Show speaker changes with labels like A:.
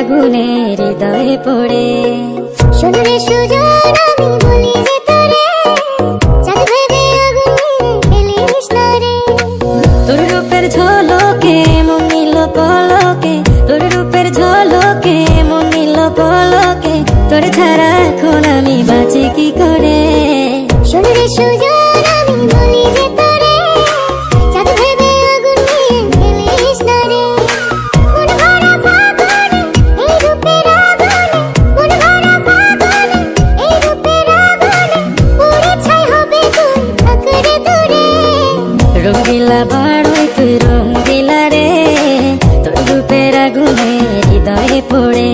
A: আগুনে হৃদয়ে পড়ে।
B: শোন রে সুজন আমি বলি যে তোরে, চাঁদ ভেবে আগুন নিয়ে খেলিস না রে।
A: তোর রূপের ঝলকে মন নিল পলকে, তোর রূপের ঝলকে মন নিল পলকে, তোর ছাড়া এখন আমি বাঁচি কি করে।
B: শোন রে সুজন আমি বলি যে তোরে, চাঁদ ভেবে আগুন নিয়ে খেলিস না রে। মন ভরা ফাগুনে এই রূপের আগুনে, মন ভরা ফাগুনে এই রূপের আগুনে, পুড়ে ছাই হবে তুই থাক রে দূরে।
A: রঙ্গিলা বাড়ই তুই রঙ্গিলা রে, তোর রূপের আগুনে হৃদয়ে পড়ে।